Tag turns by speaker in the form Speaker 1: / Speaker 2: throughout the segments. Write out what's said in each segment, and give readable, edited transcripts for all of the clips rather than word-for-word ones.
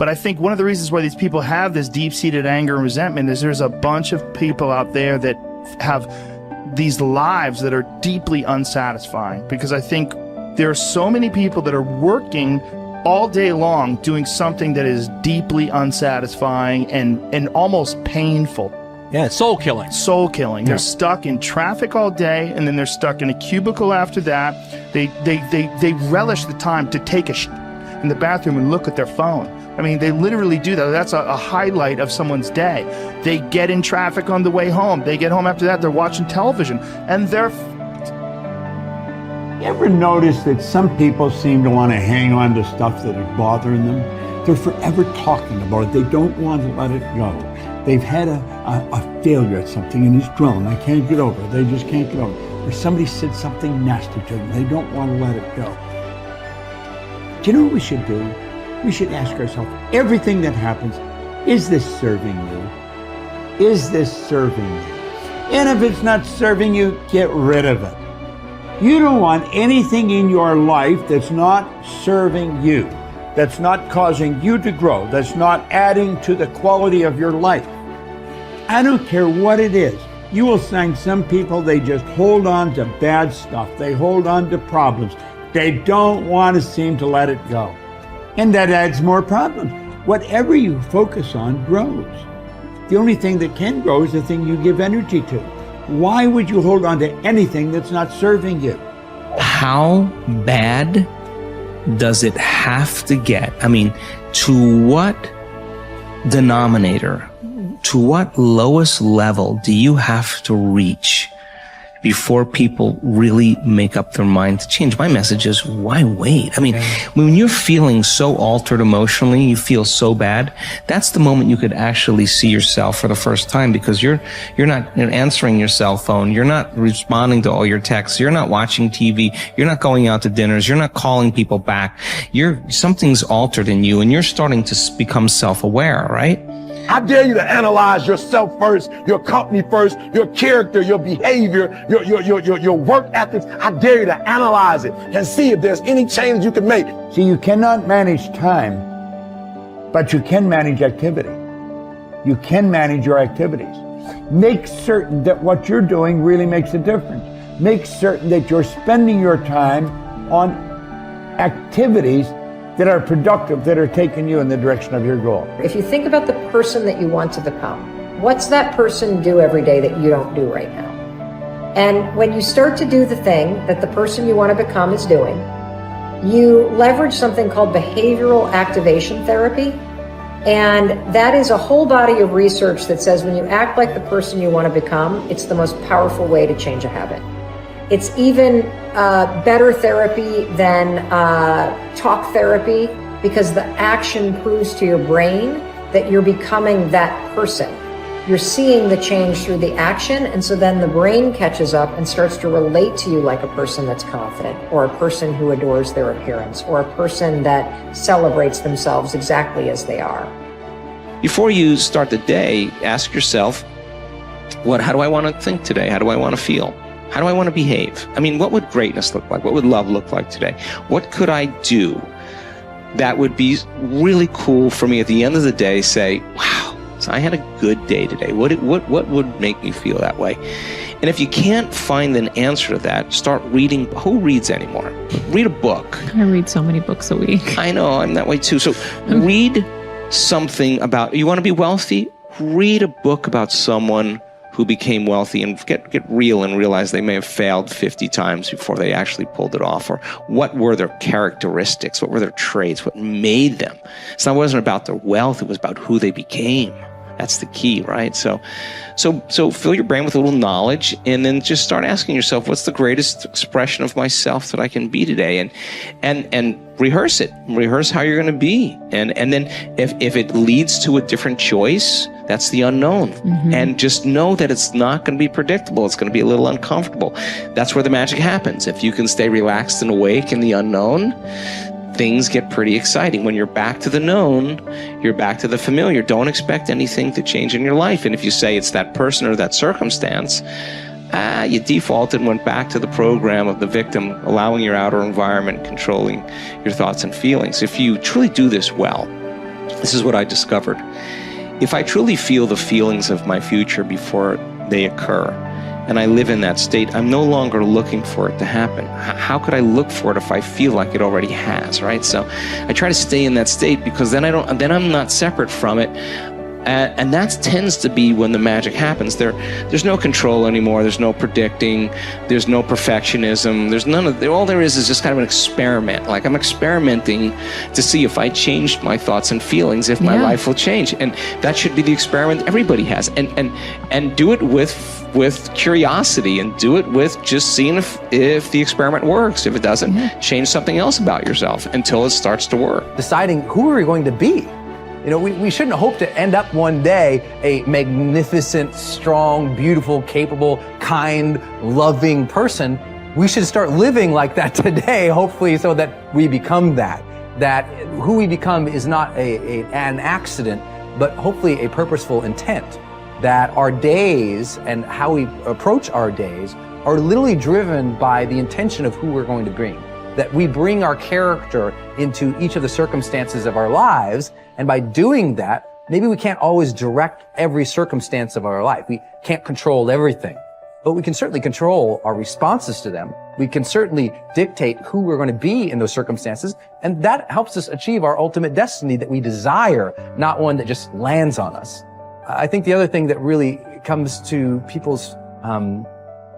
Speaker 1: But I think one of the reasons why these people have this deep-seated anger and resentment is there's a bunch of people out there that have these lives that are deeply unsatisfying, because I think there are so many people that are working all day long doing something that is deeply unsatisfying and almost painful.
Speaker 2: Yeah, soul killing.
Speaker 1: Soul killing.
Speaker 2: Yeah.
Speaker 1: They're stuck in traffic all day, and then they're stuck in a cubicle after that. They relish the time to take a shit in the bathroom and look at their phone. I mean, they literally do that. That's a highlight of someone's day. They get in traffic on the way home. They get home after that, they're watching television, and they're...
Speaker 3: You ever notice that some people seem to want to hang on to stuff that is bothering them? They're forever talking about it. They don't want to let it go. They've had a failure at something and it's grown. They can't get over it. They just can't get over it. Or somebody said something nasty to them. They don't want to let it go. Do you know what we should do? We should ask ourselves, everything that happens, is this serving you? Is this serving you? And if it's not serving you, get rid of it. You don't want anything in your life that's not serving you, that's not causing you to grow, that's not adding to the quality of your life. I don't care what it is. You will find some people, they just hold on to bad stuff. They hold on to problems. They don't want to seem to let it go. And that adds more problems. Whatever you focus on grows. The only thing that can grow is the thing you give energy to. Why would you hold on to anything that's not serving you?
Speaker 4: How bad does it have to get? I mean, to what denominator, to what lowest level do you have to reach before people really make up their mind to change? My message is, why wait? I mean, when you're feeling so altered emotionally, you feel so bad, that's the moment you could actually see yourself for the first time, because you're not answering your cell phone, you're not responding to all your texts, you're not watching TV, you're not going out to dinners, you're not calling people back. Something's altered in you, and you're starting to become self-aware, right?
Speaker 5: I dare you to analyze yourself first, your company first, your character, your behavior, your work ethics. I dare you to analyze it and see if there's any change you can make.
Speaker 3: See, you cannot manage time, but you can manage activity. You can manage your activities. Make certain that what you're doing really makes a difference. Make certain that you're spending your time on activities that are productive, that are taking you in the direction of your goal.
Speaker 6: If you think about the person that you want to become, what's that person do every day that you don't do right now? And when you start to do the thing that the person you want to become is doing, you leverage something called behavioral activation therapy. And that is a whole body of research that says when you act like the person you want to become, it's the most powerful way to change a habit. It's even better therapy than talk therapy, because the action proves to your brain that you're becoming that person. You're seeing the change through the action, and so then the brain catches up and starts to relate to you like a person that's confident, or a person who adores their appearance, or a person that celebrates themselves exactly as they are.
Speaker 4: Before you start the day, ask yourself, how do I want to think today? How do I want to feel? How do I want to behave? I mean, what would greatness look like? What would love look like today? What could I do that would be really cool for me at the end of the day? Say, wow, so I had a good day today. What would make me feel that way? And if you can't find an answer to that, start reading. Who reads anymore? Read a book.
Speaker 7: I read so many books a week.
Speaker 4: I know, I'm that way too. So read something about, you want to be wealthy? Read a book about someone who became wealthy, and get real and realize they may have failed 50 times before they actually pulled it off. Or what were their characteristics? What were their traits? What made them? So it wasn't about their wealth, it was about who they became. That's the key, right? So fill your brain with a little knowledge, and then just start asking yourself, what's the greatest expression of myself that I can be today? And rehearse it. Rehearse how you're going to be. And then if it leads to a different choice, that's the unknown. Mm-hmm. And just know that it's not going to be predictable. It's going to be a little uncomfortable. That's where the magic happens. If you can stay relaxed and awake in the unknown, things get pretty exciting. When you're back to the known, you're back to the familiar. Don't expect anything to change in your life. And if you say it's that person or that circumstance, you defaulted and went back to the program of the victim, allowing your outer environment controlling your thoughts and feelings. If you truly do this well, This is what I discovered. If I truly feel the feelings of my future before they occur, and I live in that state, I'm no longer looking for it to happen. How could I look for it if I feel like it already has, right? So I try to stay in that state, because then I'm not separate from it. And that tends to be when the magic happens. There's no control anymore. There's no predicting. There's no perfectionism. There's none of. All there is just kind of an experiment. Like, I'm experimenting to see if I changed my thoughts and feelings, if my life will change. And that should be the experiment everybody has. And do it with curiosity, and do it with just seeing if the experiment works. If it doesn't, change something else about yourself until it starts to work.
Speaker 2: Deciding who are we going to be. You know, we shouldn't hope to end up one day a magnificent, strong, beautiful, capable, kind, loving person. We should start living like that today, hopefully, so that we become that. That who we become is not an accident, but hopefully a purposeful intent. That our days and how we approach our days are literally driven by the intention of who we're going to bring. That we bring our character into each of the circumstances of our lives, and by doing that, maybe we can't always direct every circumstance of our life. We can't control everything, but we can certainly control our responses to them. We can certainly dictate who we're going to be in those circumstances, and that helps us achieve our ultimate destiny that we desire, not one that just lands on us. I think the other thing that really comes to people's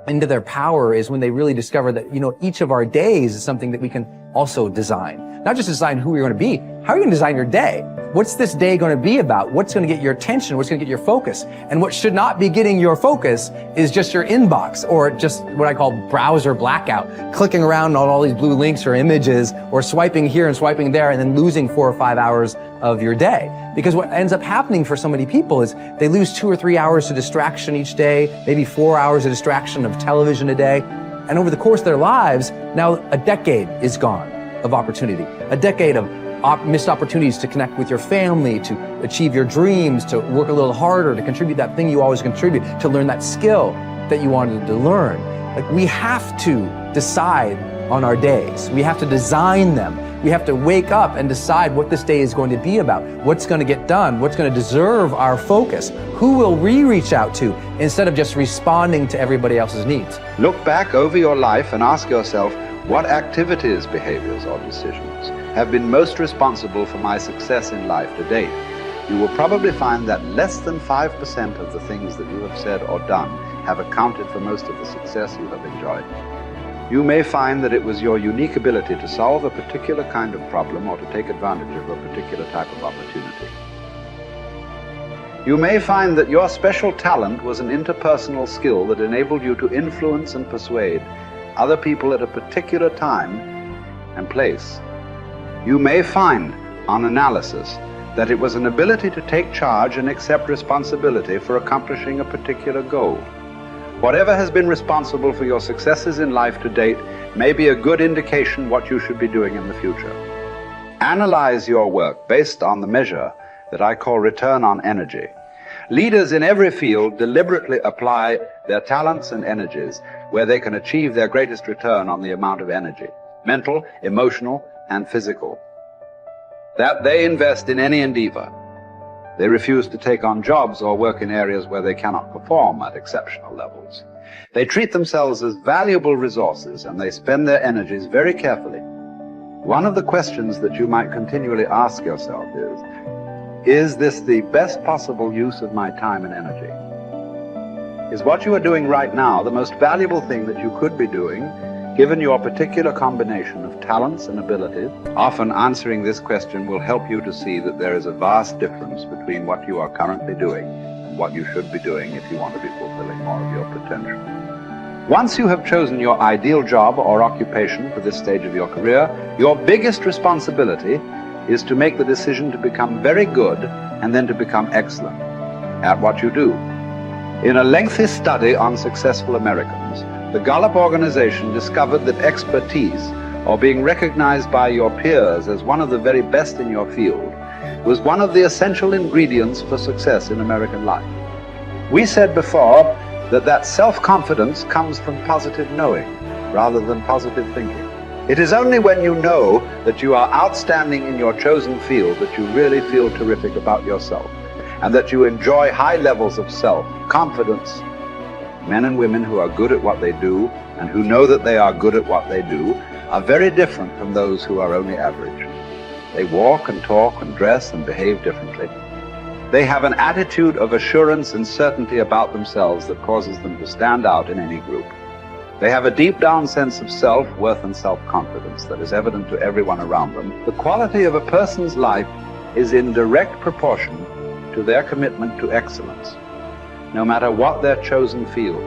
Speaker 2: into their power is when they really discover that, you know, each of our days is something that we can also design. Not just design who you're going to be. How are you going to design your day? What's this day going to be about? What's going to get your attention? What's going to get your focus? And what should not be getting your focus is just your inbox, or just what I call browser blackout, clicking around on all these blue links or images, or swiping here and swiping there, and then losing 4 or 5 hours of your day. Because what ends up happening for so many people is they lose 2 or 3 hours to distraction each day, maybe 4 hours of distraction of television a day. And over the course of their lives, now a decade is gone of opportunity, a decade of missed opportunities to connect with your family, to achieve your dreams, to work a little harder, to contribute that thing you always contribute, to learn that skill that you wanted to learn. Like, we have to decide on our days. We have to design them. We have to wake up and decide what this day is going to be about, what's going to get done, what's going to deserve our focus, who will we reach out to, instead of just responding to everybody else's needs.
Speaker 8: Look back over your life and ask yourself, what activities, behaviors, or decisions have been most responsible for my success in life to date? You will probably find that less than 5% of the things that you have said or done have accounted for most of the success you have enjoyed. You may find that it was your unique ability to solve a particular kind of problem or to take advantage of a particular type of opportunity. You may find that your special talent was an interpersonal skill that enabled you to influence and persuade other people at a particular time and place. You may find, on analysis, that it was an ability to take charge and accept responsibility for accomplishing a particular goal. Whatever has been responsible for your successes in life to date may be a good indication what you should be doing in the future. Analyze your work based on the measure that I call return on energy. Leaders in every field deliberately apply their talents and energies where they can achieve their greatest return on the amount of energy, mental, emotional, and physical, that they invest in any endeavor. They refuse to take on jobs or work in areas where they cannot perform at exceptional levels. They treat themselves as valuable resources, and they spend their energies very carefully. One of the questions that you might continually ask yourself is this the best possible use of my time and energy? Is what you are doing right now the most valuable thing that you could be doing, given your particular combination of talents and abilities? Often answering this question will help you to see that there is a vast difference between what you are currently doing and what you should be doing if you want to be fulfilling more of your potential. Once you have chosen your ideal job or occupation for this stage of your career, your biggest responsibility is to make the decision to become very good and then to become excellent at what you do. In a lengthy study on successful Americans, the Gallup organization discovered that expertise, or being recognized by your peers as one of the very best in your field, was one of the essential ingredients for success in American life. We said before that self-confidence comes from positive knowing rather than positive thinking. It is only when you know that you are outstanding in your chosen field that you really feel terrific about yourself, and that you enjoy high levels of self-confidence. Men and women who are good at what they do and who know that they are good at what they do are very different from those who are only average. They walk and talk and dress and behave differently. They have an attitude of assurance and certainty about themselves that causes them to stand out in any group. They have a deep down sense of self-worth and self-confidence that is evident to everyone around them. The quality of a person's life is in direct proportion to their commitment to excellence, no matter what their chosen field.